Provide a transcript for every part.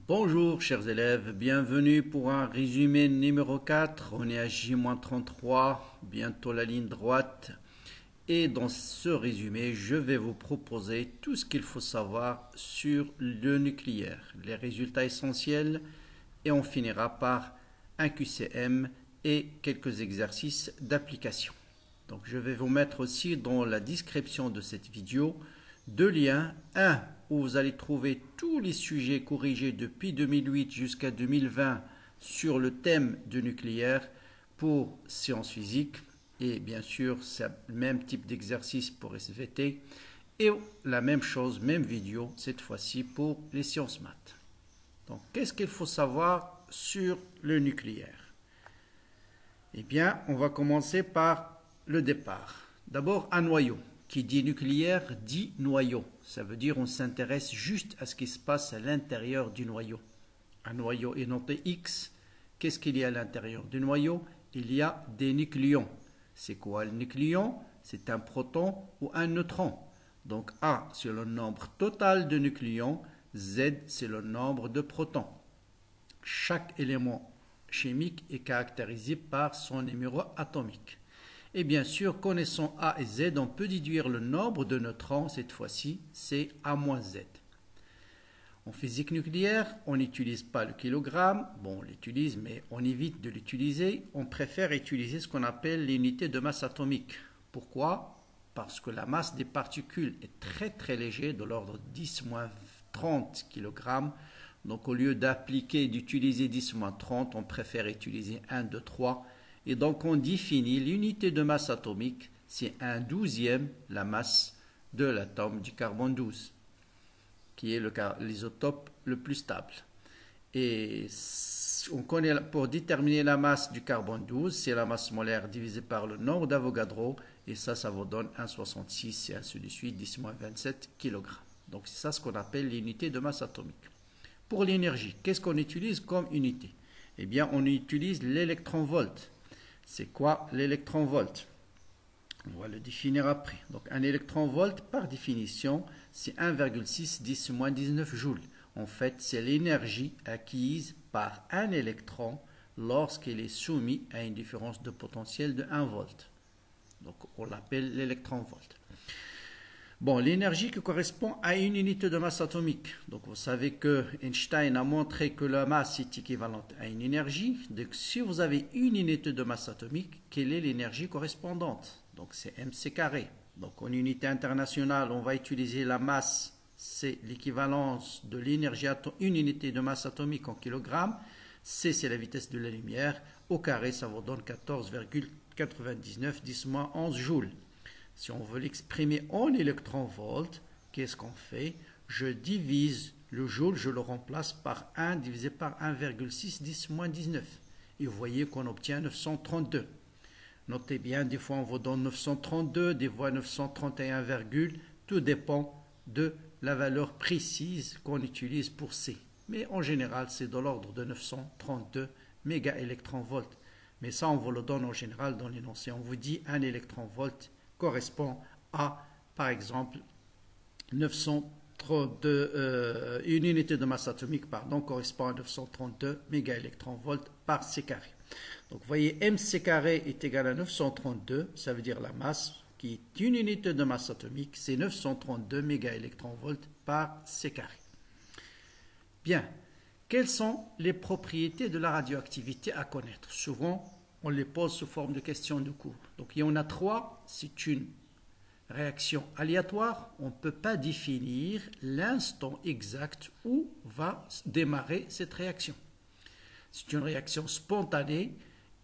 Bonjour chers élèves, bienvenue pour un résumé numéro 4. On est à J-33, bientôt la ligne droite. Et dans ce résumé, je vais vous proposer tout ce qu'il faut savoir sur le nucléaire, les résultats essentiels, et on finira par un QCM et quelques exercices d'application. Donc je vais vous mettre aussi dans la description de cette vidéo deux liens. Un où vous allez trouver tous les sujets corrigés depuis 2008 jusqu'à 2020 sur le thème du nucléaire pour sciences physiques. Et bien sûr, c'est le même type d'exercice pour SVT. Et la même chose, même vidéo, cette fois-ci pour les sciences maths. Donc, qu'est-ce qu'il faut savoir sur le nucléaire? Eh bien, on va commencer par le départ. D'abord, un noyau. Qui dit nucléaire dit noyau. Ça veut dire on s'intéresse juste à ce qui se passe à l'intérieur du noyau. Un noyau est noté X. Qu'est-ce qu'il y a à l'intérieur du noyau? Il y a des nucléons. C'est quoi le nucléon? C'est un proton ou un neutron. Donc A, c'est le nombre total de nucléons. Z, c'est le nombre de protons. Chaque élément chimique est caractérisé par son numéro atomique. Et bien sûr, connaissant A et Z, on peut déduire le nombre de neutrons, cette fois-ci, c'est A-Z. En physique nucléaire, on n'utilise pas le kilogramme. Bon, on l'utilise, mais on évite de l'utiliser. On préfère utiliser ce qu'on appelle l'unité de masse atomique. Pourquoi? Parce que la masse des particules est très légère, de l'ordre 10-30 kg. Donc au lieu d'utiliser 10-30, on préfère utiliser 1, 2, 3. Et donc on définit l'unité de masse atomique, c'est 1/12e la masse de l'atome du carbone 12, qui est l'isotope le plus stable. Et on connaît, pour déterminer la masse du carbone 12, c'est la masse molaire divisée par le nombre d'Avogadro, et ça vous donne 1,66 et ainsi de suite, 10-27 kg. Donc c'est ça ce qu'on appelle l'unité de masse atomique. Pour l'énergie, qu'est-ce qu'on utilise comme unité? Eh bien, on utilise l'électron-volt. C'est quoi l'électron-volt? On va le définir après. Donc, un électron-volt, par définition, c'est 1,6 10-19 joules. En fait, c'est l'énergie acquise par un électron lorsqu'il est soumis à une différence de potentiel de 1 volt. Donc, on l'appelle l'électron-volt. Bon, l'énergie qui correspond à une unité de masse atomique. Donc, vous savez que Einstein a montré que la masse est équivalente à une énergie. Donc, si vous avez une unité de masse atomique, quelle est l'énergie correspondante? Donc, c'est mc carré. Donc, en unité internationale, on va utiliser la masse. C'est l'équivalence de l'énergie, une unité de masse atomique en kilogrammes. C, c'est la vitesse de la lumière. Au carré, ça vous donne 14,99 10-11 joules. Si on veut l'exprimer en électron-volt, qu'est-ce qu'on fait? Je divise le joule, je le remplace par 1 divisé par 1,6 10-19. Et vous voyez qu'on obtient 932. Notez bien, des fois on vous donne 932, des fois 931, tout dépend de la valeur précise qu'on utilise pour C. Mais en général, c'est de l'ordre de 932 mégaélectronvolts. Mais ça, on vous le donne en général dans l'énoncé. On vous dit un électronvolt correspond à, par exemple, 932, une unité de masse atomique, correspond à 932 mégaélectronvolts par C carré. Donc, vous voyez, mc carré est égal à 932, ça veut dire la masse, qui est une unité de masse atomique, c'est 932 mégaélectronvolts par C carré. Bien, quelles sont les propriétés de la radioactivité à connaître? Souvent, on les pose sous forme de questions de cours. Donc, il y en a 3. C'est une réaction aléatoire. On ne peut pas définir l'instant exact où va démarrer cette réaction. C'est une réaction spontanée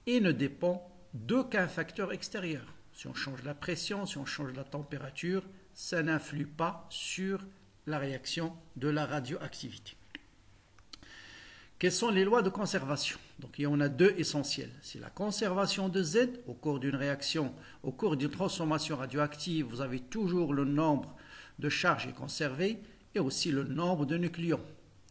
et ne dépend d'aucun facteur extérieur. Si on change la pression, si on change la température, ça n'influe pas sur la réaction de la radioactivité. Quelles sont les lois de conservation? Donc, il y en a deux essentielles. C'est la conservation de Z au cours d'une réaction, au cours d'une transformation radioactive. Vous avez toujours le nombre de charges est conservé et aussi le nombre de nucléons.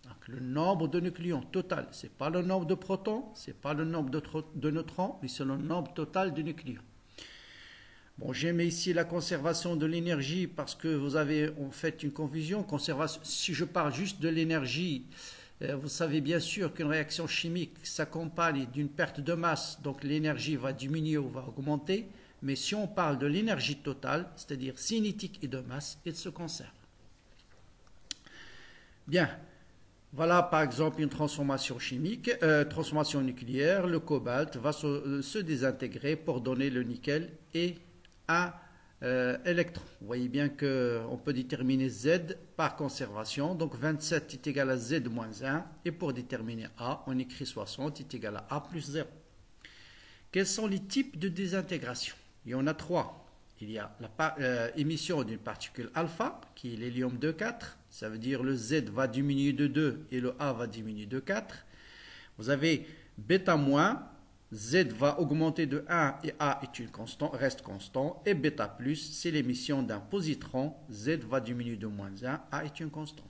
Donc, le nombre de nucléons total, ce n'est pas le nombre de protons, ce n'est pas le nombre de neutrons, mais c'est le nombre total de nucléons. Bon, j'ai mis ici la conservation de l'énergie parce que vous avez en fait une confusion. Conservation, si je parle juste de l'énergie, Vous savez bien sûr qu'une réaction chimique s'accompagne d'une perte de masse, donc l'énergie va diminuer ou va augmenter. Mais si on parle de l'énergie totale, c'est-à-dire cinétique et de masse, elle se conserve. Bien, voilà par exemple une transformation chimique, transformation nucléaire. Le cobalt va se désintégrer pour donner le nickel et un électron. Vous voyez bien qu'on peut déterminer Z par conservation. Donc 27 est égal à Z moins 1. Et pour déterminer A, on écrit 60 est égal à A plus 0. Quels sont les types de désintégration? Il y en a trois. Il y a l'émission d'une particule alpha, qui est l'hélium 2,4. Ça veut dire le Z va diminuer de 2 et le A va diminuer de 4. Vous avez bêta moins, Z va augmenter de 1 et A reste constant. Et bêta plus, c'est l'émission d'un positron. Z va diminuer de moins 1, A est une constante.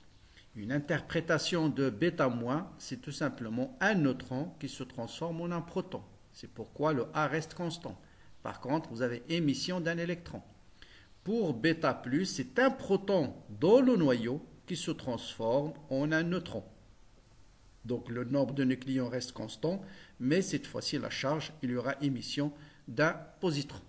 Une interprétation de bêta moins, c'est tout simplement un neutron qui se transforme en un proton. C'est pourquoi le A reste constant. Par contre, vous avez émission d'un électron. Pour bêta plus, c'est un proton dans le noyau qui se transforme en un neutron. Donc le nombre de nucléons reste constant, mais cette fois-ci la charge, il y aura émission d'un positron.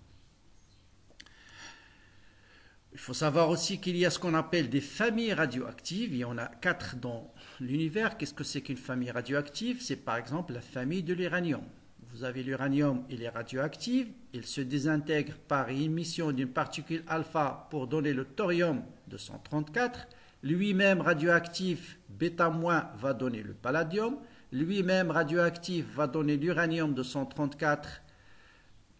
Il faut savoir aussi qu'il y a ce qu'on appelle des familles radioactives. Il y en a 4 dans l'univers. Qu'est-ce que c'est qu'une famille radioactive? C'est par exemple la famille de l'uranium. Vous avez l'uranium, il est radioactif, il se désintègre par émission d'une particule alpha pour donner le thorium 234. Lui-même radioactif, bêta- va donner le palladium. Lui-même radioactif va donner l'uranium 234,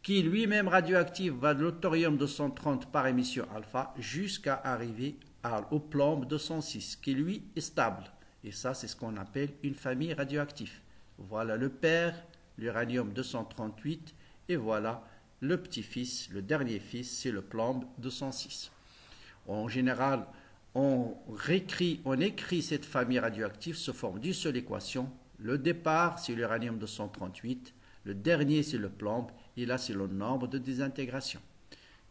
qui lui-même radioactif va donner le thorium 230 par émission alpha, jusqu'à arriver au plomb 206, qui lui est stable. Et ça, c'est ce qu'on appelle une famille radioactive. Voilà le père, l'uranium 238, et voilà le petit-fils, le dernier fils, c'est le plomb 206. En général, on écrit cette famille radioactive sous forme d'une seule équation. Le départ, c'est l'uranium 238, le dernier, c'est le plomb, et là, c'est le nombre de désintégration.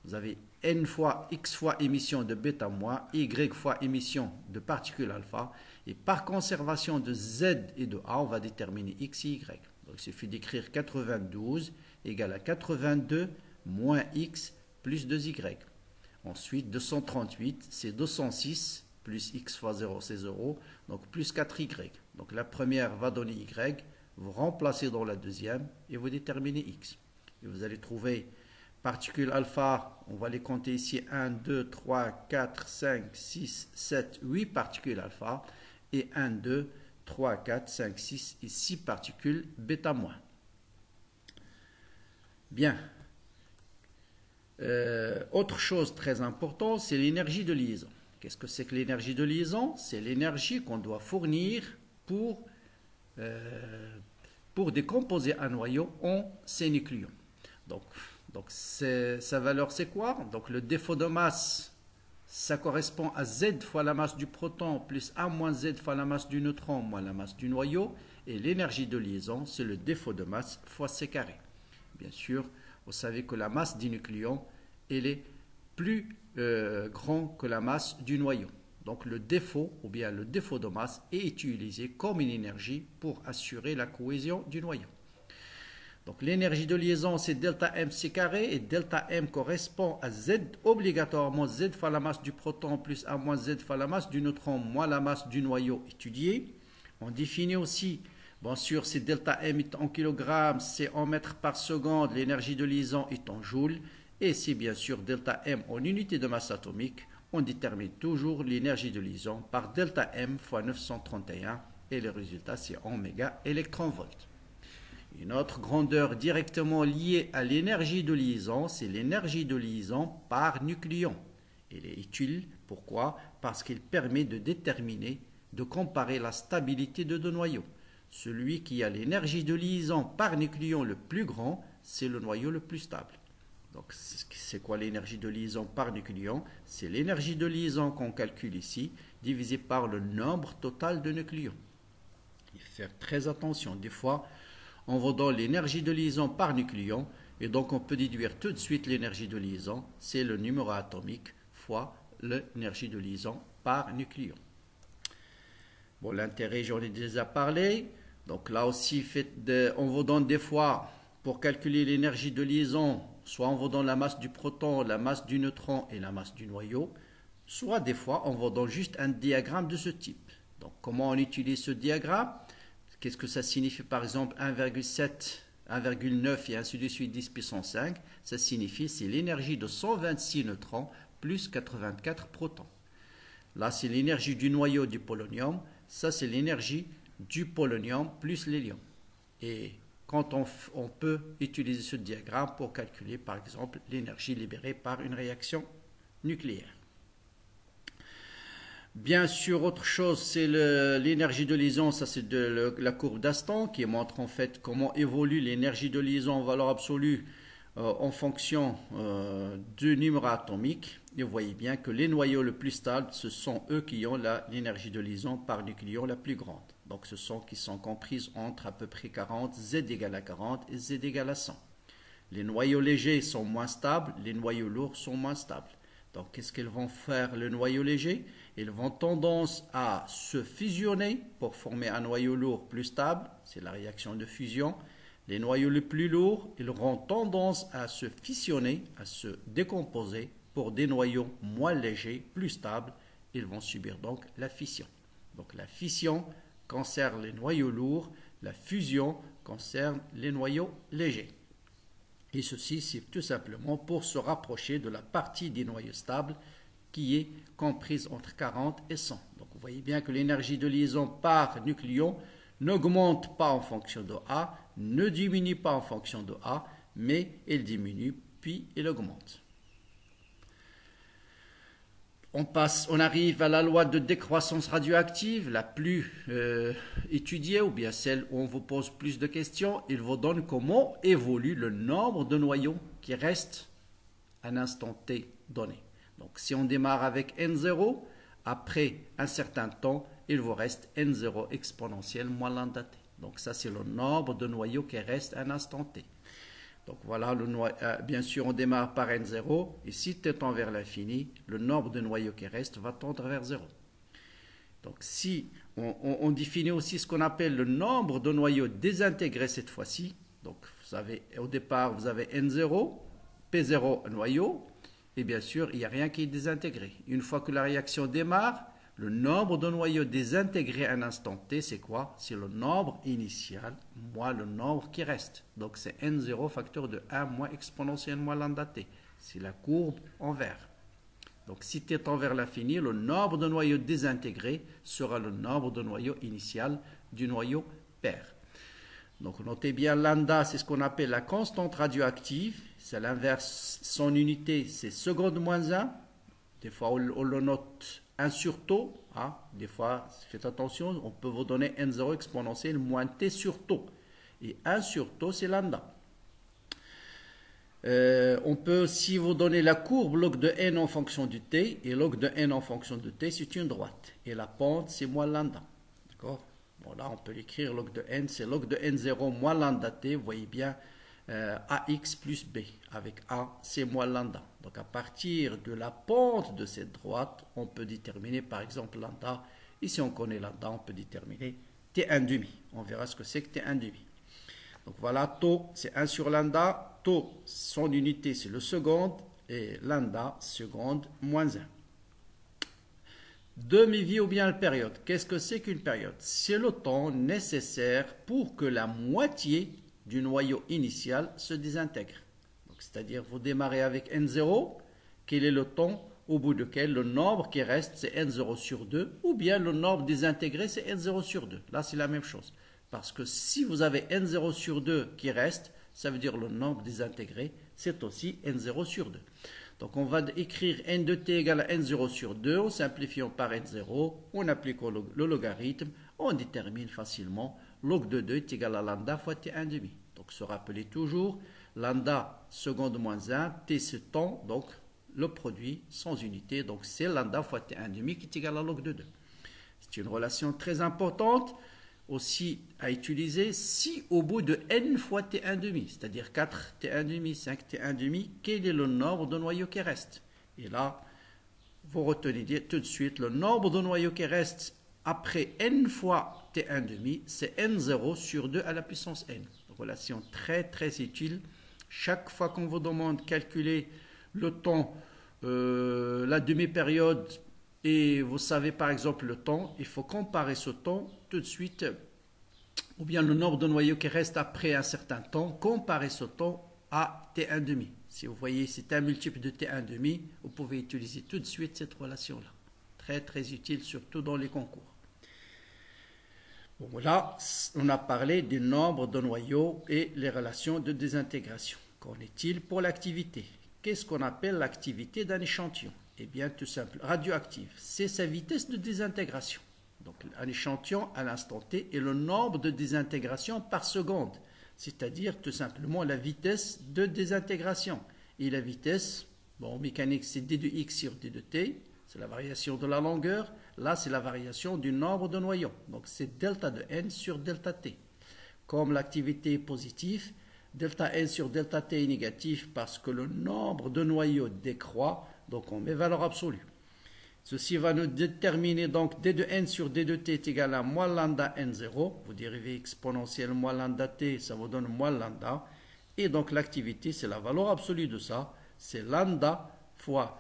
Vous avez n fois x fois émission de bêta-, y fois émission de particules alpha, et par conservation de z et de a, on va déterminer x et y. Donc, il suffit d'écrire 92 égale à 82 moins x plus 2y. Ensuite, 238, c'est 206 plus x fois 0, c'est 0, donc plus 4y. Donc, la première va donner y, vous remplacez dans la deuxième et vous déterminez x. Et vous allez trouver particules alpha, on va les compter ici, 1, 2, 3, 4, 5, 6, 7, 8 particules alpha, et 1, 2, 3, 4, 5, 6 et 6 particules bêta-. Bien. Autre chose très importante, c'est l'énergie de liaison. Qu'est-ce que c'est que l'énergie de liaison? C'est l'énergie qu'on doit fournir pour décomposer un noyau en ses nucléons. Donc sa valeur, c'est quoi? Donc le défaut de masse, ça correspond à Z fois la masse du proton plus A moins Z fois la masse du neutron moins la masse du noyau. Et l'énergie de liaison, c'est le défaut de masse fois C carré. Bien sûr, vous savez que la masse du nucléon, elle est plus grande que la masse du noyau. Donc le défaut, ou bien le défaut de masse, est utilisé comme une énergie pour assurer la cohésion du noyau. Donc l'énergie de liaison, c'est delta m c carré, et delta m correspond à Z, obligatoirement Z fois la masse du proton plus A moins Z fois la masse du neutron moins la masse du noyau étudié. On définit aussi, bien sûr, si delta m est en kilogrammes, c'est en mètres par seconde, l'énergie de liaison est en joules, et si bien sûr delta m en unité de masse atomique, on détermine toujours l'énergie de liaison par delta m fois 931, et le résultat c'est en méga électron-volt. Une autre grandeur directement liée à l'énergie de liaison, c'est l'énergie de liaison par nucléon. Elle est utile, pourquoi? Parce qu'il permet de déterminer, de comparer la stabilité de deux noyaux. Celui qui a l'énergie de liaison par nucléon le plus grand, c'est le noyau le plus stable. Donc c'est quoi l'énergie de liaison par nucléon? C'est l'énergie de liaison qu'on calcule ici, divisé par le nombre total de nucléons. Il faut faire très attention, des fois, on vous donne l'énergie de liaison par nucléon, et donc on peut déduire tout de suite l'énergie de liaison, c'est le numéro atomique fois l'énergie de liaison par nucléon. Bon, l'intérêt, j'en ai déjà parlé. Donc là aussi, on vous donne des fois, pour calculer l'énergie de liaison, soit on vous donne la masse du proton, la masse du neutron et la masse du noyau, soit des fois, on vous donne juste un diagramme de ce type. Donc comment on utilise ce diagramme? Qu'est-ce que ça signifie par exemple 1,7, 1,9 et ainsi de suite 10 puissance 5? Ça signifie c'est l'énergie de 126 neutrons plus 84 protons. Là, c'est l'énergie du noyau du polonium. Ça, c'est l'énergie du polonium plus l'hélium. Et quand on peut utiliser ce diagramme pour calculer, par exemple, l'énergie libérée par une réaction nucléaire. Bien sûr, autre chose, c'est l'énergie de liaison. Ça, c'est la courbe d'Aston qui montre en fait comment évolue l'énergie de liaison en valeur absolue en fonction du numéro atomique. Et vous voyez bien que les noyaux les plus stables, ce sont eux qui ont l'énergie de liaison par nucléon la plus grande. Donc ce sont qui sont comprises entre à peu près 40, Z égale à 40 et Z égale à 100. Les noyaux légers sont moins stables, les noyaux lourds sont moins stables. Donc qu'est-ce qu'ils vont faire le noyau léger? Ils vont tendance à se fusionner pour former un noyau lourd plus stable, c'est la réaction de fusion. Les noyaux les plus lourds, ils auront tendance à se fissionner, à se décomposer pour des noyaux moins légers, plus stables. Ils vont subir donc la fission. Donc la fission concerne les noyaux lourds, la fusion concerne les noyaux légers. Et ceci, c'est tout simplement pour se rapprocher de la partie des noyaux stables qui est comprise entre 40 et 100. Donc vous voyez bien que l'énergie de liaison par nucléon n'augmente pas en fonction de A, ne diminue pas en fonction de A, mais elle diminue puis elle augmente. On arrive à la loi de décroissance radioactive, la plus étudiée, ou bien celle où on vous pose plus de questions. Il vous donne comment évolue le nombre de noyaux qui restent à un instant T donné. Donc si on démarre avec N0, après un certain temps, il vous reste N0 exponentielle moins lambda T. Donc ça c'est le nombre de noyaux qui restent à un instant T. Donc voilà, bien sûr, on démarre par N0, et si t tend vers l'infini, le nombre de noyaux qui restent va tendre vers 0. Donc si on définit aussi ce qu'on appelle le nombre de noyaux désintégrés cette fois-ci, donc vous savez, au départ, vous avez N0, P0 noyau, et bien sûr, il n'y a rien qui est désintégré. Une fois que la réaction démarre, le nombre de noyaux désintégrés à un instant t, c'est quoi? C'est le nombre initial moins le nombre qui reste. Donc c'est N0 facteur de 1 moins exponentielle moins lambda t. C'est la courbe en vert. Donc si t tend vers l'infini, le nombre de noyaux désintégrés sera le nombre de noyaux initial du noyau pair. Donc notez bien, lambda, c'est ce qu'on appelle la constante radioactive. C'est l'inverse, son unité, c'est seconde moins 1. Des fois, on le note 1 sur tau, hein. Des fois, faites attention, on peut vous donner N0 exponentielle moins T sur tau. Et 1 sur tau, c'est lambda. On peut aussi vous donner la courbe log de n en fonction du t, et log de n en fonction de t, c'est une droite. Et la pente, c'est moins lambda. D'accord? Bon, là, on peut l'écrire log de n, c'est log de n0 moins lambda t, vous voyez bien, ax plus b, avec a, c'est moins lambda. Donc à partir de la pente de cette droite, on peut déterminer par exemple lambda. Et si on connaît lambda, on peut déterminer t1 demi. On verra ce que c'est que t1 demi. Donc voilà, tau, c'est 1 sur lambda. Tau, son unité, c'est le seconde. Et lambda, seconde, moins 1. Demi-vie ou bien la période. Qu'est-ce que c'est qu'une période? C'est le temps nécessaire pour que la moitié du noyau initial se désintègre. C'est-à-dire, vous démarrez avec N0, quel est le temps au bout duquel le nombre qui reste, c'est N0 sur 2, ou bien le nombre désintégré, c'est N0 sur 2. Là, c'est la même chose. Parce que si vous avez N0 sur 2 qui reste, ça veut dire le nombre désintégré, c'est aussi N0 sur 2. Donc, on va écrire N de t égale à N0 sur 2, en simplifiant par N0, en appliquant le logarithme, on détermine facilement log de 2 est égal à lambda fois t1 demi. Donc, se rappeler toujours, lambda seconde moins 1, t c'est temps, donc le produit sans unité, donc c'est lambda fois t1 demi qui est égal à log de 2. C'est une relation très importante aussi à utiliser si au bout de n fois t1 demi, c'est-à-dire 4 t1 demi, 5 t1 demi, quel est le nombre de noyaux qui reste? Et là, vous retenez tout de suite le nombre de noyaux qui restent après n fois t1 demi, c'est n0 sur 2 à la puissance n. Relation très très utile. Chaque fois qu'on vous demande de calculer le temps, la demi-période, et vous savez par exemple le temps, il faut comparer ce temps tout de suite, ou bien le nombre de noyaux qui reste après un certain temps, comparer ce temps à t1 demi. Si vous voyez c'est un multiple de t1 demi, vous pouvez utiliser tout de suite cette relation-là. Très très utile, surtout dans les concours. Bon, là, on a parlé du nombre de noyaux et les relations de désintégration. Qu'en est-il pour l'activité? Qu'est-ce qu'on appelle l'activité d'un échantillon? Eh bien, tout simple, radioactive, c'est sa vitesse de désintégration. Donc, un échantillon à l'instant T est le nombre de désintégrations par seconde, c'est-à-dire tout simplement la vitesse de désintégration. Et la vitesse, bon, en mécanique, c'est d de x sur d de t, c'est la variation de la longueur. Là, c'est la variation du nombre de noyaux. Donc, c'est delta de n sur delta t. Comme l'activité est positive, delta n sur delta t est négatif parce que le nombre de noyaux décroît. Donc, on met valeur absolue. Ceci va nous déterminer donc d de n sur d de t est égal à moins lambda n0. Vous dérivez exponentielle moins lambda t, ça vous donne moins lambda. Et donc, l'activité, c'est la valeur absolue de ça. C'est lambda fois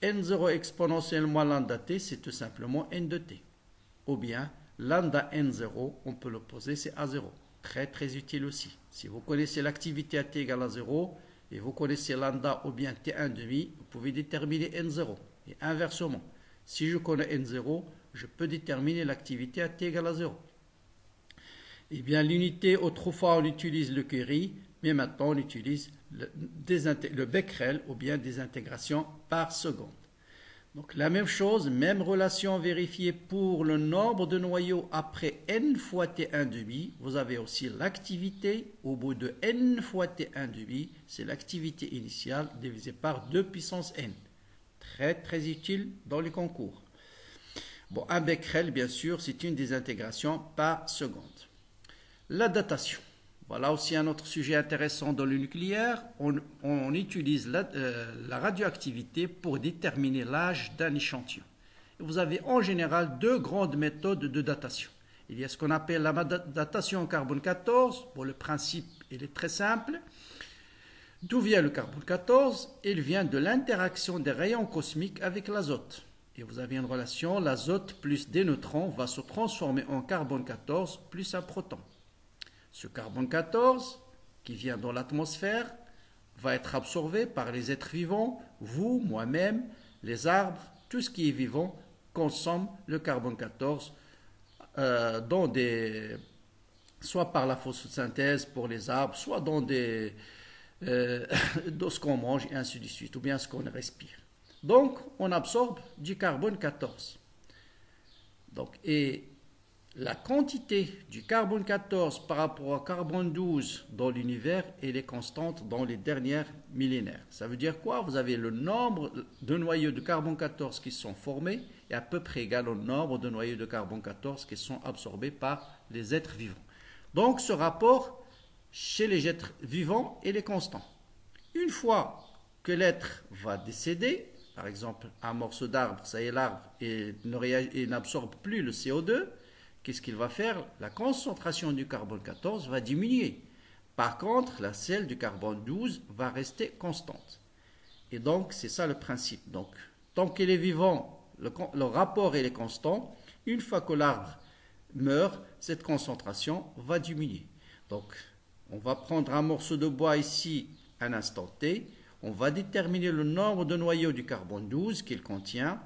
n0 exponentielle moins lambda t, c'est tout simplement n de t. Ou bien, lambda n0, on peut le poser, c'est a0. Très, très utile aussi. Si vous connaissez l'activité à t égale à 0, et vous connaissez lambda ou bien t1 demi, vous pouvez déterminer n0. Et inversement, si je connais n0, je peux déterminer l'activité à t égale à 0. Eh bien, l'unité, autrefois, on utilise le Curie, mais maintenant, on utilise le Becquerel ou bien des intégrations par seconde. Donc, la même chose, même relation vérifiée pour le nombre de noyaux après n fois t1 demi. Vous avez aussi l'activité au bout de n fois t1 demi. C'est l'activité initiale divisée par 2 puissance n. Très, très utile dans les concours. Bon, un Becquerel, bien sûr, c'est une désintégration par seconde. La datation. Voilà aussi un autre sujet intéressant dans le nucléaire. On utilise la radioactivité pour déterminer l'âge d'un échantillon. Et vous avez en général deux grandes méthodes de datation. Il y a ce qu'on appelle la datation au carbone 14. Bon, le principe, il est très simple. D'où vient le carbone 14? Il vient de l'interaction des rayons cosmiques avec l'azote. Et vous avez une relation, l'azote plus des neutrons va se transformer en carbone 14 plus un proton. Ce carbone 14, qui vient dans l'atmosphère, va être absorbé par les êtres vivants. Vous, moi-même, les arbres, tout ce qui est vivant consomme le carbone 14 soit par la photosynthèse pour les arbres, soit dans dans ce qu'on mange et ainsi de suite, ou bien ce qu'on respire. Donc, on absorbe du carbone 14. Donc, et la quantité du carbone 14 par rapport au carbone 12 dans l'univers, elle est constante dans les derniers millénaires. Ça veut dire quoi? Vous avez le nombre de noyaux de carbone 14 qui sont formés est à peu près égal au nombre de noyaux de carbone 14 qui sont absorbés par les êtres vivants. Donc ce rapport chez les êtres vivants, il est constant. Une fois que l'être va décéder, par exemple un morceau d'arbre, ça y est l'arbre, et n'absorbe plus le CO2, qu'est-ce qu'il va faire? La concentration du carbone 14 va diminuer. Par contre, celle du carbone 12 va rester constante. Et donc, c'est ça le principe. Donc, tant qu'il est vivant, le rapport est constant. Une fois que l'arbre meurt, cette concentration va diminuer. Donc, on va prendre un morceau de bois ici, à un instant T. On va déterminer le nombre de noyaux du carbone 12 qu'il contient.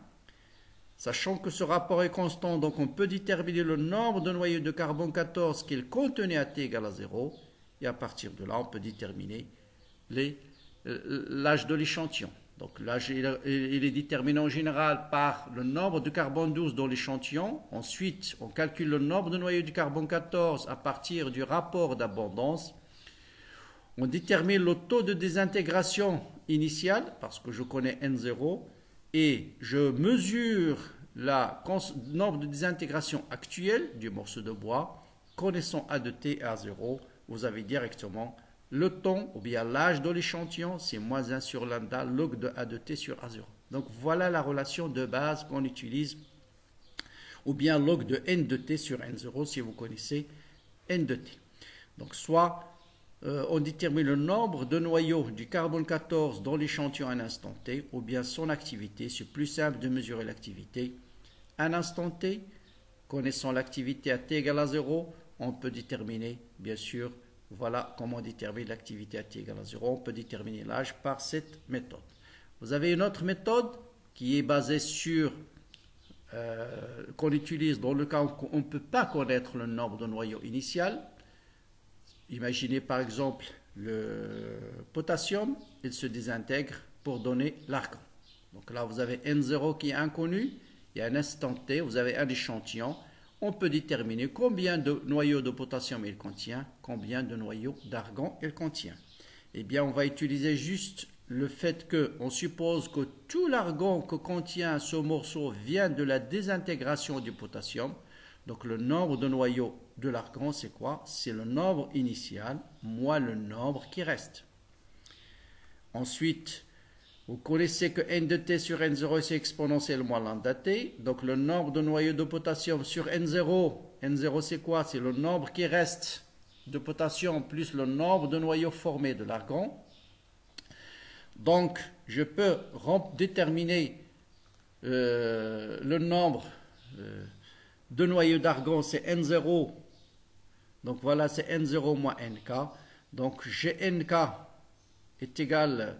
Sachant que ce rapport est constant, donc on peut déterminer le nombre de noyaux de carbone 14 qu'il contenait à t égale à 0. Et à partir de là, on peut déterminer l'âge de l'échantillon. Donc l'âge, il est déterminé en général par le nombre de carbone 12 dans l'échantillon. Ensuite, on calcule le nombre de noyaux du carbone 14 à partir du rapport d'abondance. On détermine le taux de désintégration initial, parce que je connais N0, et je mesure le nombre de désintégration actuelle du morceau de bois. Connaissant A de t et A0, vous avez directement le temps ou bien l'âge de l'échantillon, c'est moins 1 sur lambda log de A de t sur A0. Donc voilà la relation de base qu'on utilise ou bien log de n de t sur n0 si vous connaissez n de t. Donc soit on détermine le nombre de noyaux du carbone 14 dans l'échantillon à un instant t, ou bien son activité. C'est plus simple de mesurer l'activité. À un instant t, connaissant l'activité à t égale à 0, on peut déterminer, bien sûr, voilà comment on détermine l'activité à t égale à 0. On peut déterminer l'âge par cette méthode. Vous avez une autre méthode qui est basée sur, qu'on utilise dans le cas où on ne peut pas connaître le nombre de noyaux initial. Imaginez par exemple le potassium, il se désintègre pour donner l'argon. Donc là, vous avez N0 qui est inconnu, et à un instant T, vous avez un échantillon. On peut déterminer combien de noyaux de potassium il contient, combien de noyaux d'argon il contient. Eh bien, on va utiliser juste le fait qu'on suppose que tout l'argon que contient ce morceau vient de la désintégration du potassium. Donc le nombre de noyaux de l'argon, c'est quoi? C'est le nombre initial moins le nombre qui reste. Ensuite, vous connaissez que n de t sur n0 c'est exponentielle moins lambda t. Donc le nombre de noyaux de potassium sur n0. N0 c'est quoi? C'est le nombre qui reste de potassium plus le nombre de noyaux formés de l'argon. Donc je peux déterminer le nombre de noyaux d'argon, c'est N0. Donc voilà, c'est N0 moins NK. Donc GNK est égal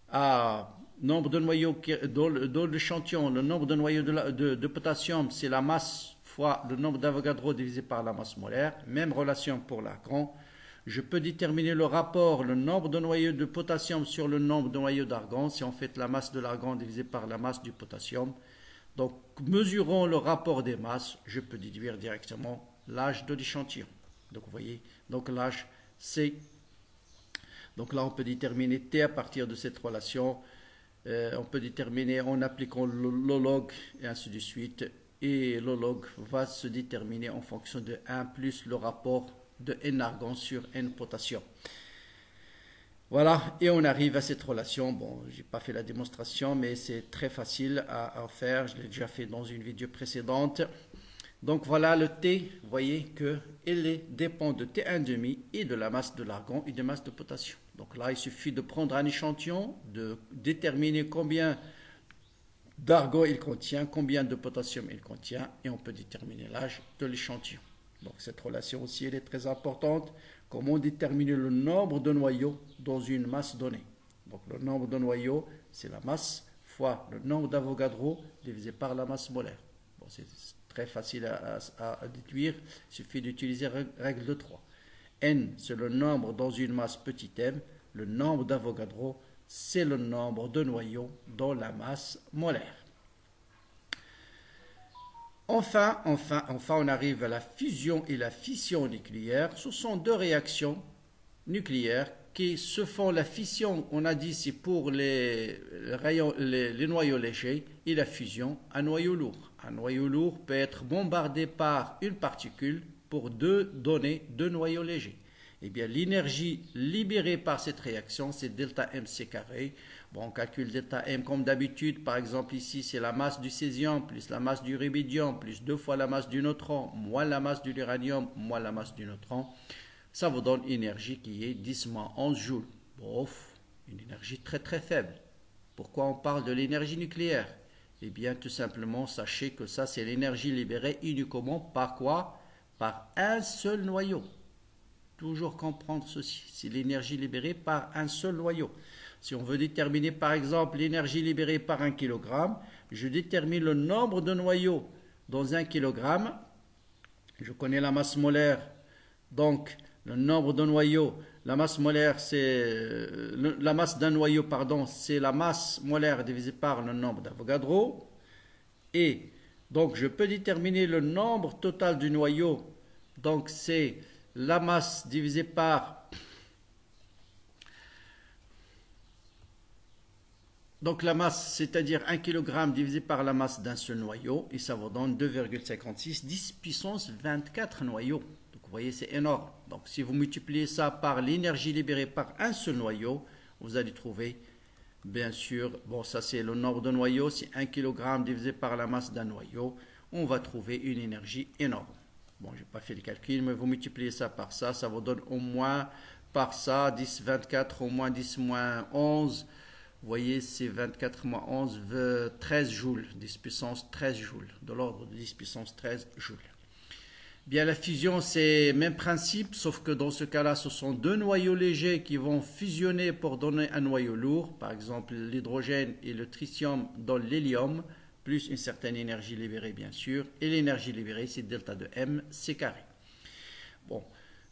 à nombre de noyaux dans l'échantillon. Le nombre de noyaux de potassium, c'est la masse fois le nombre d'Avogadro divisé par la masse molaire. Même relation pour l'argon. Je peux déterminer le rapport, le nombre de noyaux de potassium sur le nombre de noyaux d'argon. C'est en fait la masse de l'argon divisée par la masse du potassium. Donc, mesurant le rapport des masses, je peux déduire directement l'âge de l'échantillon. Donc, vous voyez, donc l'âge, c'est... Donc là, on peut déterminer T à partir de cette relation. On peut déterminer en appliquant le log et ainsi de suite. Et le log va se déterminer en fonction de 1 plus le rapport de N argon sur N potassium. Voilà, et on arrive à cette relation. Bon, je n'ai pas fait la démonstration, mais c'est très facile à faire. Je l'ai déjà fait dans une vidéo précédente. Donc voilà, le T, vous voyez qu'il dépend de T1,5 et de la masse de l'argon et de la masse de potassium. Donc là, il suffit de prendre un échantillon, de déterminer combien d'argon il contient, combien de potassium il contient, et on peut déterminer l'âge de l'échantillon. Donc cette relation aussi, elle est très importante. Comment déterminer le nombre de noyaux dans une masse donnée? Donc le nombre de noyaux, c'est la masse fois le nombre d'Avogadro divisé par la masse molaire. Bon, c'est très facile à déduire, il suffit d'utiliser la règle de 3. N, c'est le nombre dans une masse petit m, le nombre d'Avogadro, c'est le nombre de noyaux dans la masse molaire. Enfin, on arrive à la fusion et la fission nucléaire. Ce sont deux réactions nucléaires qui se font. La fission, on a dit, c'est pour les noyaux légers, et la fusion, un noyau lourd. Un noyau lourd peut être bombardé par une particule pour donner deux noyaux légers. Eh bien, l'énergie libérée par cette réaction, c'est delta mc carré. Bon, on calcule delta m comme d'habitude. Par exemple, ici, c'est la masse du césium plus la masse du rubidium plus 2 fois la masse du neutron moins la masse de l'uranium moins la masse du neutron. Ça vous donne une énergie qui est 10 moins 11 joules. Bon, une énergie très très faible. Pourquoi on parle de l'énergie nucléaire? Eh bien, tout simplement, sachez que ça, c'est l'énergie libérée uniquement par quoi? Par un seul noyau. Toujours comprendre ceci, c'est l'énergie libérée par un seul noyau. Si on veut déterminer par exemple l'énergie libérée par 1 kg, je détermine le nombre de noyaux dans 1 kg. Je connais la masse molaire, donc le nombre de noyaux, la masse molaire, c'est la masse d'un noyau, pardon, c'est la masse molaire divisée par le nombre d'Avogadro. Et donc je peux déterminer le nombre total du noyau, donc c'est la masse divisée par, donc la masse, c'est-à-dire 1 kg divisé par la masse d'un seul noyau, et ça vous donne 2,56, 10 puissance 24 noyaux. Donc vous voyez, c'est énorme. Donc si vous multipliez ça par l'énergie libérée par un seul noyau, vous allez trouver, bien sûr, bon ça c'est le nombre de noyaux, c'est 1 kg divisé par la masse d'un noyau. on va trouver une énergie énorme. Bon, je n'ai pas fait le calcul, mais vous multipliez ça par ça, ça vous donne au moins par ça 10, 24, au moins 10 moins 11. Vous voyez, c'est 24 moins 11, 13 joules, 10 puissance 13 joules, de l'ordre de 10 puissance 13 joules. Bien, la fusion, c'est le même principe, sauf que dans ce cas-là, ce sont deux noyaux légers qui vont fusionner pour donner un noyau lourd. Par exemple, l'hydrogène et le tritium donnent l'hélium, plus une certaine énergie libérée, bien sûr. Et l'énergie libérée, c'est delta de M, C carré. Bon,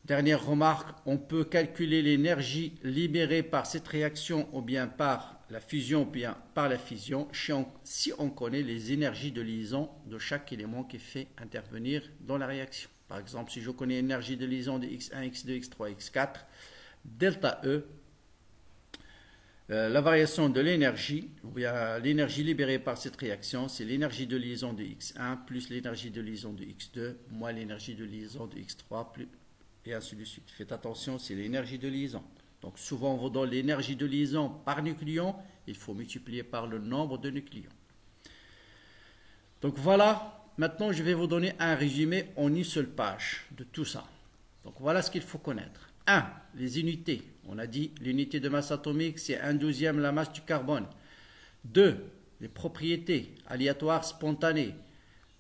dernière remarque, on peut calculer l'énergie libérée par cette réaction ou bien par la fusion ou bien par la fission si on connaît les énergies de liaison de chaque élément qui fait intervenir dans la réaction. Par exemple, si je connais l'énergie de liaison de X1, X2, X3, X4, delta E, la variation de l'énergie, ou bien l'énergie libérée par cette réaction, c'est l'énergie de liaison de X1 plus l'énergie de liaison de X2 moins l'énergie de liaison de X3 plus, et ainsi de suite. Faites attention, c'est l'énergie de liaison. Donc souvent on vous donne l'énergie de liaison par nucléon, il faut multiplier par le nombre de nucléons. Donc voilà, maintenant je vais vous donner un résumé en une seule page de tout ça. Donc voilà ce qu'il faut connaître. 1. Les unités. On a dit l'unité de masse atomique, c'est 1/12 la masse du carbone. 2. Les propriétés aléatoires spontanées.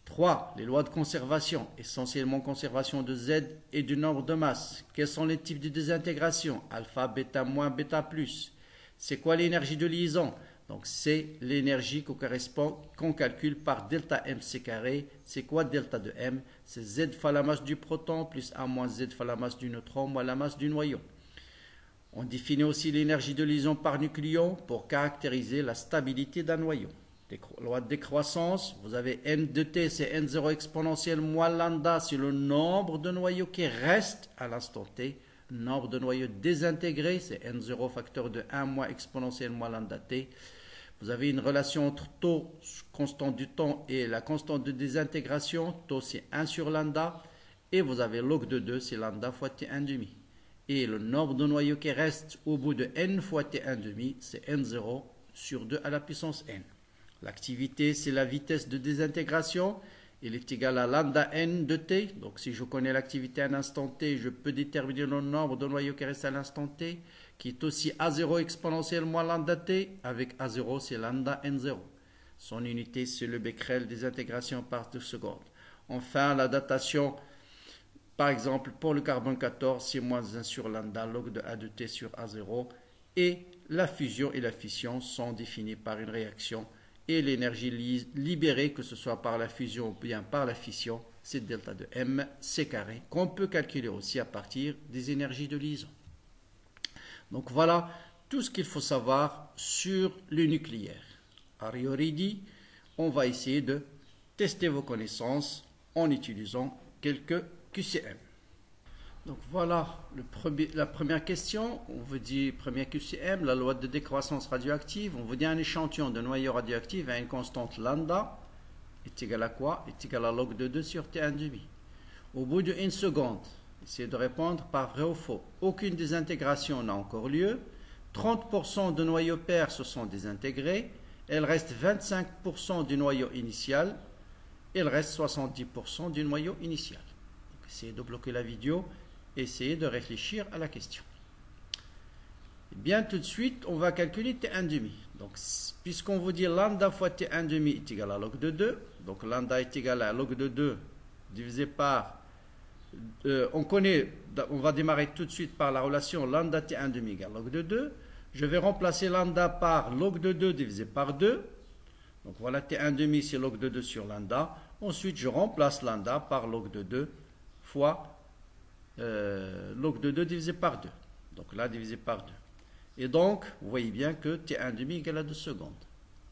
3. Les lois de conservation, essentiellement conservation de Z et du nombre de masse. Quels sont les types de désintégration? Alpha, bêta, moins, bêta, plus. C'est quoi l'énergie de liaison? Donc c'est l'énergie qu'on calcule par delta MC carré. C'est quoi delta de M? C'est Z fois la masse du proton plus 1 moins Z fois la masse du neutron moins la masse du noyau. On définit aussi l'énergie de liaison par nucléon pour caractériser la stabilité d'un noyau. Loi de décroissance, vous avez N de T, c'est N0 exponentielle moins lambda, c'est le nombre de noyaux qui restent à l'instant T. Nombre de noyaux désintégrés, c'est N0 facteur de 1 moins exponentielle moins lambda T. Vous avez une relation entre taux, constante du temps, et la constante de désintégration. Taux, c'est 1 sur lambda. Et vous avez log de 2, c'est lambda fois T1,5. Et le nombre de noyaux qui restent au bout de N fois T1,5, c'est N0 sur 2 à la puissance N. L'activité, c'est la vitesse de désintégration. Il est égal à lambda n de t. Donc, si je connais l'activité à l'instant t, je peux déterminer le nombre de noyaux qui restent à l'instant t, qui est aussi A0 exponentielle moins lambda t. Avec A0, c'est lambda n0. Son unité, c'est le becquerel des intégrations par seconde. Enfin, la datation, par exemple, pour le carbone 14, c'est moins 1 sur lambda log de A de t sur A0. Et la fusion et la fission sont définies par une réaction. Et l'énergie libérée, que ce soit par la fusion ou bien par la fission, c'est delta de M, C carré, qu'on peut calculer aussi à partir des énergies de liaison. Donc voilà tout ce qu'il faut savoir sur le nucléaire. Are you ready? On va essayer de tester vos connaissances en utilisant quelques QCM. Donc voilà la première question. On vous dit, première QCM, la loi de décroissance radioactive. On vous dit un échantillon de noyau radioactif à une constante lambda est égal à quoi? Est égal à log de 2 sur T1,5. Au bout d'une seconde, essayez de répondre par vrai ou faux. Aucune désintégration n'a encore lieu. 30% de noyaux pairs se sont désintégrés. Il reste 25% du noyau initial. Il reste 70% du noyau initial. Donc, essayez de bloquer la vidéo. Essayez de réfléchir à la question. Et bien, tout de suite, on va calculer T1,5. Donc, puisqu'on vous dit lambda fois T1,5 est égal à log de 2, donc lambda est égal à log de 2 divisé par... on va démarrer tout de suite par la relation lambda T1,5 égale log de 2. Je vais remplacer lambda par log de 2 divisé par 2. Donc, voilà, T1,5 c'est log de 2 sur lambda. Ensuite, je remplace lambda par log de 2 fois... log de 2 divisé par 2. Donc là, divisé par 2. Et donc, vous voyez bien que T1,5 égale à 2 secondes.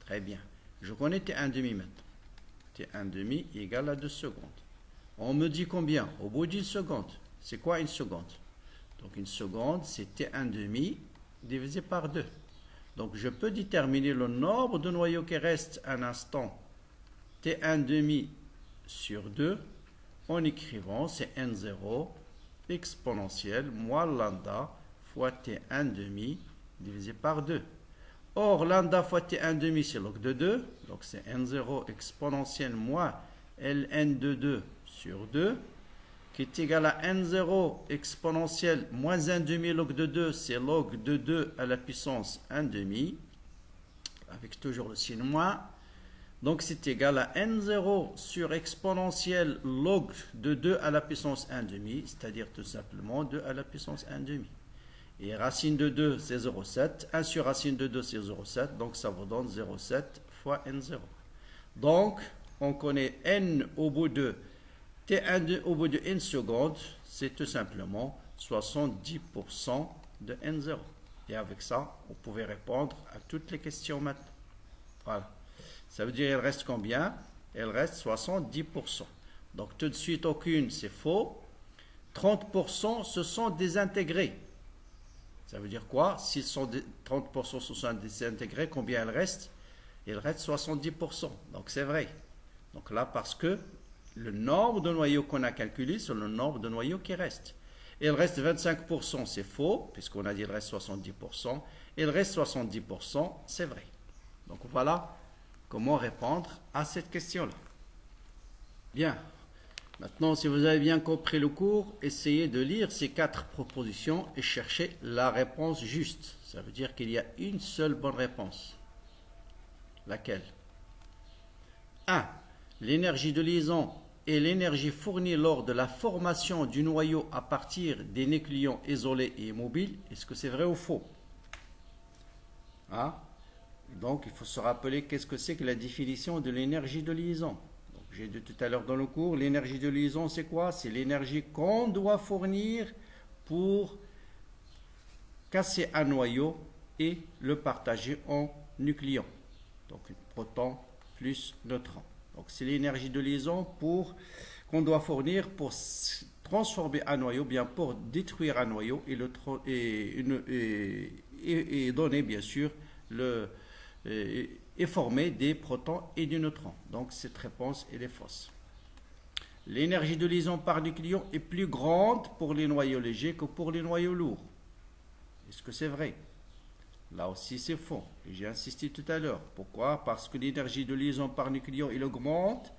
Très bien. Je connais T1,5 maintenant. T1,5 égale à 2 secondes. On me dit combien? Au bout d'une seconde. C'est quoi une seconde? Donc une seconde, c'est T1,5 divisé par 2. Donc je peux déterminer le nombre de noyaux qui restent à un instant T1,5 sur 2 en écrivant c'est N0 exponentielle moins lambda fois T1,5 divisé par 2. Or, lambda fois T1,5 c'est log de 2, donc c'est N0 exponentielle moins ln de 2 sur 2, qui est égal à n0 exponentielle moins 1 demi log de 2, c'est log de 2 à la puissance 1 demi, avec toujours le signe moins. Donc c'est égal à n0 sur exponentielle log de 2 à la puissance 1 demi, c'est-à-dire tout simplement 2 à la puissance 1 demi. Et racine de 2, c'est 0,7. 1 sur racine de 2, c'est 0,7. Donc ça vous donne 0,7 fois n0. Donc, on connaît n au bout de t1 au bout de n secondes, c'est tout simplement 70% de n0. Et avec ça, vous pouvez répondre à toutes les questions maintenant. Voilà. Ça veut dire il reste combien? Il reste 70%. Donc tout de suite, aucune, c'est faux. 30% se sont désintégrés. Ça veut dire quoi? S'ils sont 30% se sont désintégrés, combien il reste? Il reste 70%. Donc c'est vrai. Donc là, parce que le nombre de noyaux qu'on a calculé, c'est le nombre de noyaux qui reste. Il reste 25%, c'est faux, puisqu'on a dit il reste 70%. Il reste 70%, c'est vrai. Donc voilà comment répondre à cette question-là. Bien. Maintenant, si vous avez bien compris le cours, essayez de lire ces 4 propositions et cherchez la réponse juste. Ça veut dire qu'il y a une seule bonne réponse. Laquelle? 1. L'énergie de liaison est l'énergie fournie lors de la formation du noyau à partir des nucléons isolés et immobiles. Est-ce que c'est vrai ou faux? Hein? Donc, il faut se rappeler qu'est-ce que c'est que la définition de l'énergie de liaison. J'ai dit tout à l'heure dans le cours, l'énergie de liaison, c'est quoi? C'est l'énergie qu'on doit fournir pour casser un noyau et le partager en nucléons. Donc, proton plus neutron. Donc, c'est l'énergie de liaison qu'on doit fournir pour transformer un noyau, bien pour détruire un noyau et donner, bien sûr, et former des protons et des neutrons. Donc cette réponse elle est fausse. L'énergie de liaison par nucléon est plus grande pour les noyaux légers que pour les noyaux lourds. Est-ce que c'est vrai? Là aussi c'est faux. J'ai insisté tout à l'heure. Pourquoi? Parce que l'énergie de liaison par nucléon il augmente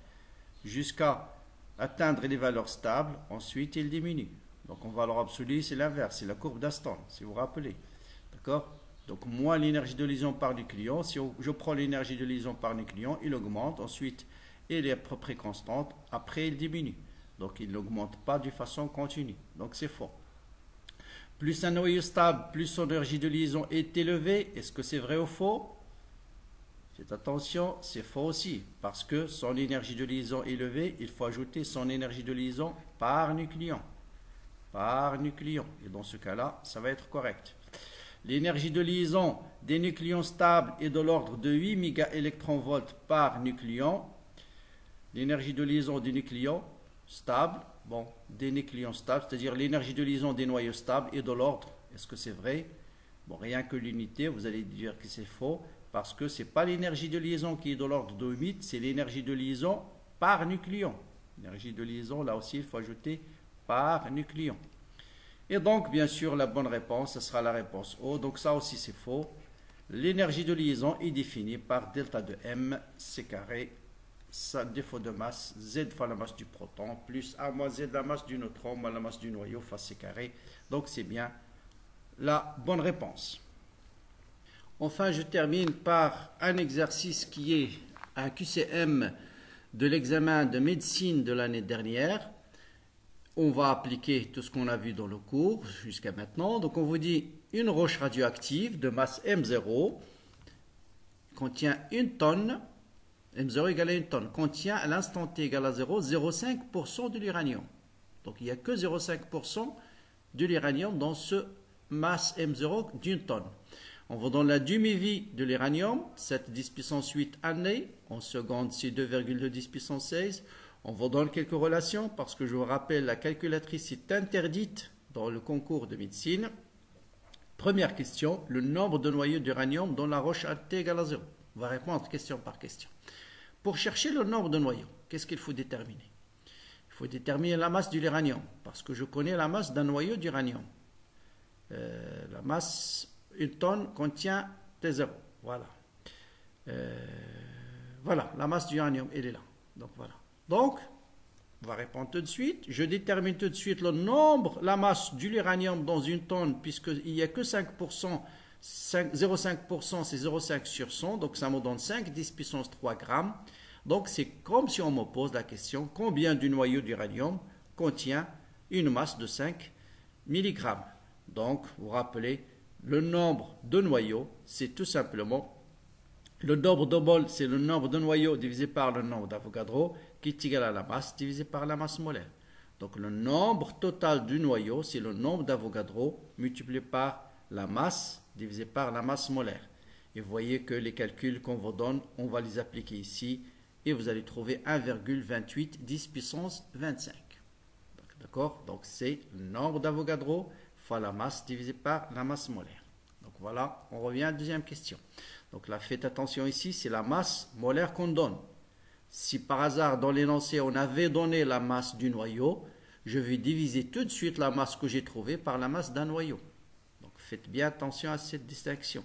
jusqu'à atteindre les valeurs stables. Ensuite il diminue. Donc en valeur absolue c'est l'inverse. C'est la courbe d'Aston, si vous vous rappelez. D'accord? Donc, moins l'énergie de liaison par nucléon, si je prends l'énergie de liaison par nucléon, il augmente, ensuite, il est à peu près constante, après, il diminue. Donc, il n'augmente pas de façon continue. Donc, c'est faux. Plus un noyau stable, plus son énergie de liaison est élevée. Est-ce que c'est vrai ou faux? Faites attention, c'est faux aussi. Parce que son énergie de liaison élevée, il faut ajouter son énergie de liaison par nucléon. Par nucléon. Et dans ce cas-là, ça va être correct. L'énergie de liaison des nucléons stables est de l'ordre de 8 mégaélectronvolts par nucléon. L'énergie de liaison des nucléons stables, des nucléons stables, c'est-à-dire l'énergie de liaison des noyaux stables est de l'ordre, est-ce que c'est vrai? Bon, rien que l'unité, vous allez dire que c'est faux, parce que ce n'est pas l'énergie de liaison qui est de l'ordre de 8, c'est l'énergie de liaison par nucléon. L'énergie de liaison, là aussi, il faut ajouter par nucléon. Et donc, bien sûr, la bonne réponse, ce sera la réponse O. Donc, ça aussi, c'est faux. L'énergie de liaison est définie par delta de M, C carré, sa défaut de masse, Z fois la masse du proton, plus A moins Z la masse du neutron, moins la masse du noyau, fois C carré. Donc, c'est bien la bonne réponse. Enfin, je termine par un exercice qui est un QCM de l'examen de médecine de l'année dernière. On va appliquer tout ce qu'on a vu dans le cours jusqu'à maintenant. Donc on vous dit une roche radioactive de masse M0 contient 1 tonne, M0 égale à 1 tonne, contient à l'instant T égale à 0, 0,5% de l'uranium. Donc il n'y a que 0,5% de l'uranium dans ce masse M0 d'une tonne. On vous donne la demi-vie de l'uranium, 7 10 puissance 8 années, en secondes c'est 2,2 10 puissance 16. On vous donne quelques relations parce que je vous rappelle, la calculatrice est interdite dans le concours de médecine. Première question, le nombre de noyaux d'uranium dans la roche à T égale à 0. On va répondre question par question. Pour chercher le nombre de noyaux, qu'est-ce qu'il faut déterminer? Il faut déterminer la masse de l'uranium parce que je connais la masse d'un noyau d'uranium. La masse, 1 tonne contient T0. Voilà. Voilà, la masse d'uranium, elle est là. Donc voilà. Donc, on va répondre tout de suite. Je détermine tout de suite le nombre, la masse de l'uranium dans une tonne, puisqu'il n'y a que 5%, 0,5% c'est 0,5 sur 100, donc ça me donne 5, 10 puissance 3 grammes. Donc c'est comme si on me pose la question, combien du noyau d'uranium contient une masse de 5 mg. Donc, vous rappelez, le nombre de noyaux, c'est tout simplement le nombre de moles, c'est le nombre de noyaux divisé par le nombre d'Avogadro, qui est égal à la masse divisé par la masse molaire. Donc le nombre total du noyau, c'est le nombre d'Avogadro multiplié par la masse divisé par la masse molaire. Et vous voyez que les calculs qu'on vous donne, on va les appliquer ici, et vous allez trouver 1,28 10 puissance 25. D'accord? Donc c'est le nombre d'Avogadro fois la masse divisé par la masse molaire. Donc voilà, on revient à la deuxième question. Donc là, faites attention ici, c'est la masse molaire qu'on donne. Si par hasard dans l'énoncé on avait donné la masse du noyau, je vais diviser tout de suite la masse que j'ai trouvée par la masse d'un noyau. Donc faites bien attention à cette distinction.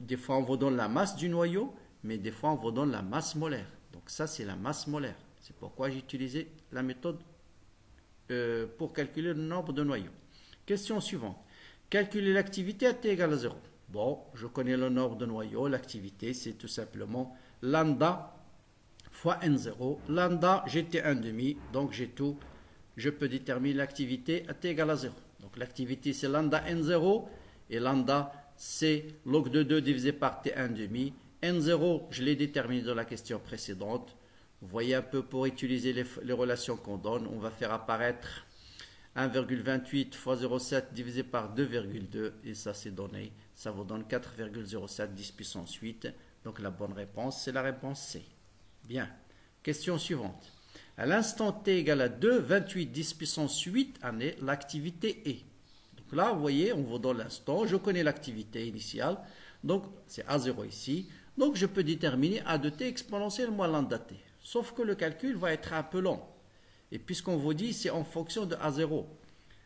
Des fois on vous donne la masse du noyau, mais des fois on vous donne la masse molaire. Donc ça c'est la masse molaire. C'est pourquoi j'ai utilisé la méthode pour calculer le nombre de noyaux. Question suivante. Calculer l'activité à t égale à 0. Bon, je connais le nombre de noyaux. L'activité, c'est tout simplement lambda fois n0. Lambda, j'ai t1,5, donc j'ai tout. Je peux déterminer l'activité à t égale à 0. Donc l'activité, c'est lambda n0. Et lambda, c'est log de 2 divisé par t1,5. n0, je l'ai déterminé dans la question précédente. Vous voyez un peu, pour utiliser les relations qu'on donne, on va faire apparaître 1,28 fois 0,7 divisé par 2,2 et ça c'est donné. Ça vous donne 4,07 10 puissance 8. Donc la bonne réponse, c'est la réponse C. Bien. Question suivante. À l'instant t égale à 2, 28 10 puissance 8 années, l'activité est. Donc là, vous voyez, on vous donne l'instant. Je connais l'activité initiale. Donc c'est A0 ici. Donc je peux déterminer A de t exponentielle moins lambda t. Sauf que le calcul va être un peu long. Et puisqu'on vous dit c'est en fonction de A0.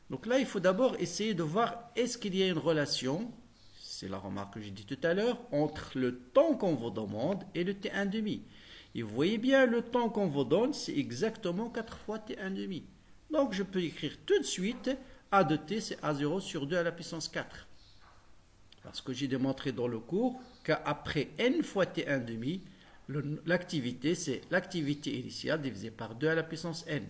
Donc là, il faut d'abord essayer de voir est-ce qu'il y a une relation, c'est la remarque que j'ai dit tout à l'heure, entre le temps qu'on vous demande et le t1,5. Et vous voyez bien, le temps qu'on vous donne, c'est exactement 4 fois t1,5. Donc je peux écrire tout de suite A de t, c'est A0 sur 2 à la puissance 4. Parce que j'ai démontré dans le cours qu'après n fois t1,5, l'activité, c'est l'activité initiale divisée par 2 à la puissance n.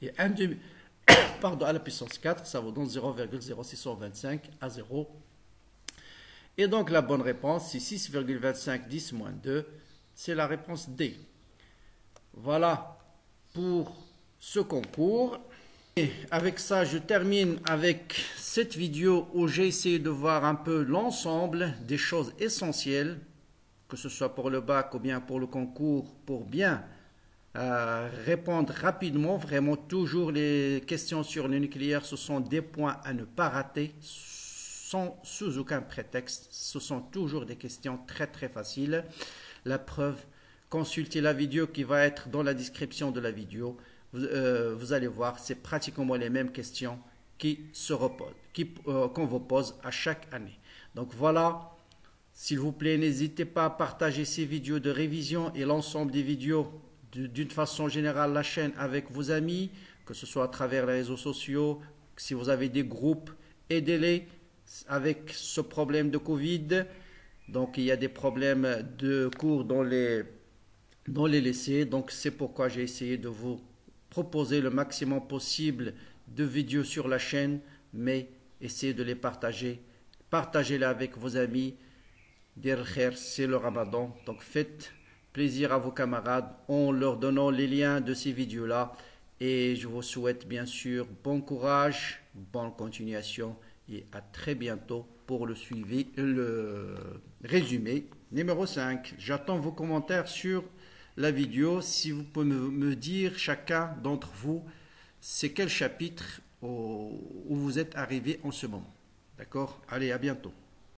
Et 1,5 à la puissance 4, ça vous donne 0,0625 à 0. Et donc la bonne réponse, c'est 6,25 10 moins 2. C'est la réponse D. Voilà pour ce concours. Et avec ça, je termine avec cette vidéo où j'ai essayé de voir un peu l'ensemble des choses essentielles, que ce soit pour le bac ou bien pour le concours, pour bien répondre rapidement. Vraiment, toujours les questions sur le nucléaire, ce sont des points à ne pas rater, sous aucun prétexte. Ce sont toujours des questions très très faciles. La preuve, consultez la vidéo qui va être dans la description de la vidéo. Vous allez voir, c'est pratiquement les mêmes questions qu'on vous pose à chaque année. Donc voilà. S'il vous plaît, n'hésitez pas à partager ces vidéos de révision et l'ensemble des vidéos d'une façon générale, la chaîne avec vos amis, que ce soit à travers les réseaux sociaux, si vous avez des groupes, aidez-les avec ce problème de Covid. Donc, il y a des problèmes de cours dans les lycées. Donc, c'est pourquoi j'ai essayé de vous proposer le maximum possible de vidéos sur la chaîne, mais essayez de les partager. Partagez-les avec vos amis. C'est le Ramadan, donc faites plaisir à vos camarades en leur donnant les liens de ces vidéos-là. Et je vous souhaite bien sûr bon courage, bonne continuation et à très bientôt pour le résumé numéro 5. J'attends vos commentaires sur la vidéo. Si vous pouvez me dire chacun d'entre vous, c'est quel chapitre où vous êtes arrivé en ce moment. D'accord? Allez, à bientôt.